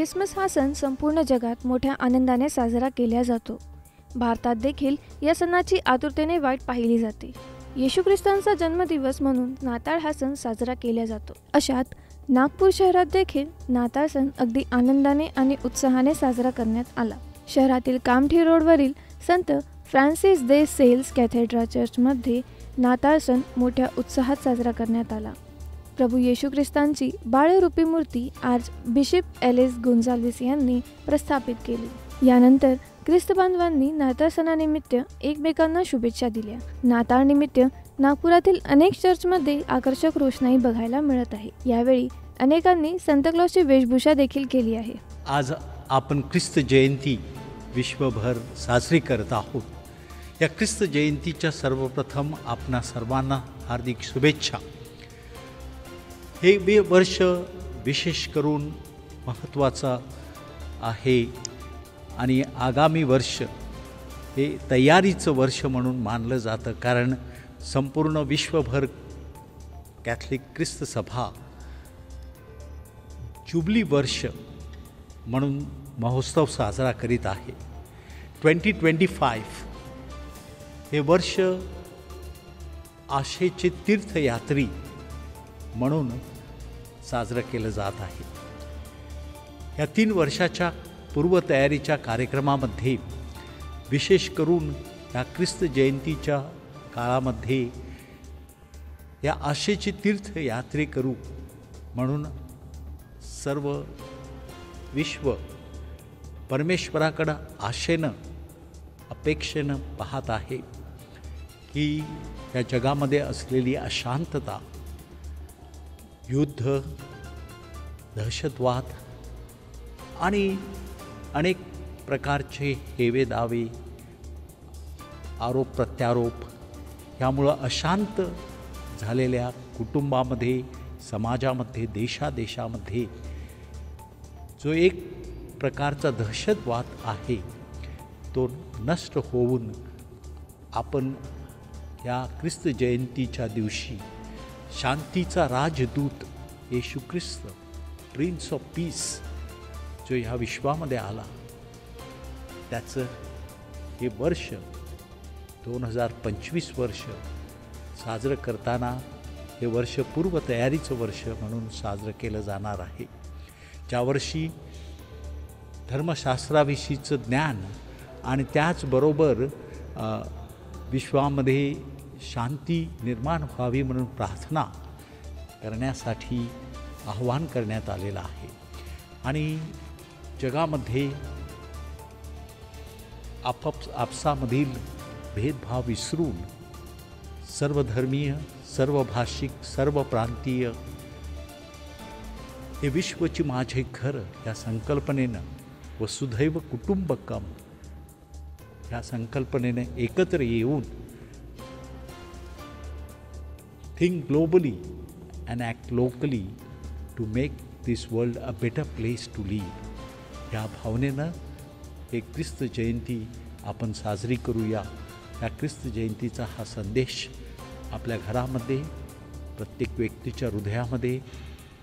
Christmas हा सण संपूर्ण जगात मोठ्या आनंदाने साजरा केला जातो. भारतात देखील या सणाची आतुरतेने वाट पाहिली जाते. येशू ख्रिस्तांचा जन्मदिवस म्हणून नाताळ हा सण साजरा केला जातो. अशात नागपूर शहरात देखील नाताळ सण अगदी आनंदाने आणि उत्साहाने साजरा करण्यात आला. शहरातील कामठी रोडवरील संत फ्रान्सिस दे सेल्स कॅथेड्रल चर्चमध्ये नाताळ सण मोठ्या उत्साहात साजरा करण्यात आला. प्रभू येशू ख्रिस्तांची बाळरूपी मूर्ती आज बिशप एलिस गोन्झाल्विस यांनी प्रस्थापित केली. यानंतर ख्रिस्त बांधवांनी नाताळ सणानिमित्त एकमेकांना शुभेच्छा दिल्या. नाताळ निमित्त नागपुरातील अनेक चर्चमध्ये आकर्षक रोषणाई बघायला मिळत आहे. यावेळी अनेकांनी सांता क्लॉसची वेशभूषा देखील केली आहे. आज आपण ख्रिस्त जयंती विश्वभर साजरी करत आहोत. या ख्रिस्त जयंतीच्या सर्वप्रथम आपणा सर्वांना हार्दिक शुभेच्छा. हे वर्ष विशेष करून महत्त्वाचं आहे आणि आगामी वर्ष हे तयारीचं वर्ष म्हणून मानलं जातं, कारण संपूर्ण विश्वभर कॅथलिक ख्रिस्त सभा जुबली वर्ष म्हणून महोत्सव साजरा करीत आहे. 2025 हे वर्ष आशेचे तीर्थयात्री म्हणून साजरं केलं जात आहे. या 3 वर्षाच्या पूर्वतयारीच्या कार्यक्रमामध्ये विशेष करून या ख्रिस्त जयंतीच्या काळामध्ये या आशेची तीर्थयात्रे करू म्हणून सर्व विश्व परमेश्वराकडं आशेनं अपेक्षेनं पाहत आहे की या जगामध्ये असलेली अशांतता, युद्ध, दहशतवाद आणि अनेक प्रकारचे हेवे दावे, आरोप प्रत्यारोप यामुळं अशांत झालेल्या कुटुंबामध्ये, समाजामध्ये, देशामध्ये जो एक प्रकारचा दहशतवाद आहे तो नष्ट होऊन आपण या ख्रिस्त जयंतीच्या दिवशी शांतीचा राजदूत येशू ख्रिस्त, प्रिन्स ऑफ पीस, जो ह्या विश्वामध्ये आला, त्याचं हे वर्ष 2025 वर्ष साजरं करताना हे वर्ष पूर्वतयारीचं वर्ष म्हणून साजरं केलं जाणार आहे. ज्या वर्षी धर्मशास्त्राविषयीचं ज्ञान आणि त्याचबरोबर विश्वामध्ये शांती निर्माण व्हावी म्हणून प्रार्थना करण्यासाठी आव्हान करण्यात आलेलं आहे. आणि जगामध्ये आपसामधील भेदभाव विसरून सर्वधर्मीय, सर्वभाषिक, सर्व प्रांतीय हे विश्वची माझे घर या संकल्पनेनं वसुधैव कुटुंबकम ह्या संकल्पनेने एकत्र येऊन think globally and act locally to make this world a better place to live ह्या भावनेनं हे ख्रिस्त जयंती आपण साजरी करूया. या ख्रिस्त जयंतीचा हा संदेश आपल्या घरामध्ये, प्रत्येक व्यक्तीच्या हृदयामध्ये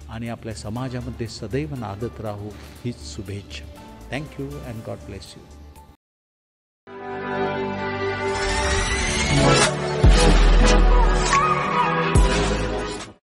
आणि आपल्या समाजामध्ये सदैव नांदत राहू हीच शुभेच्छा. Thank you and God bless you.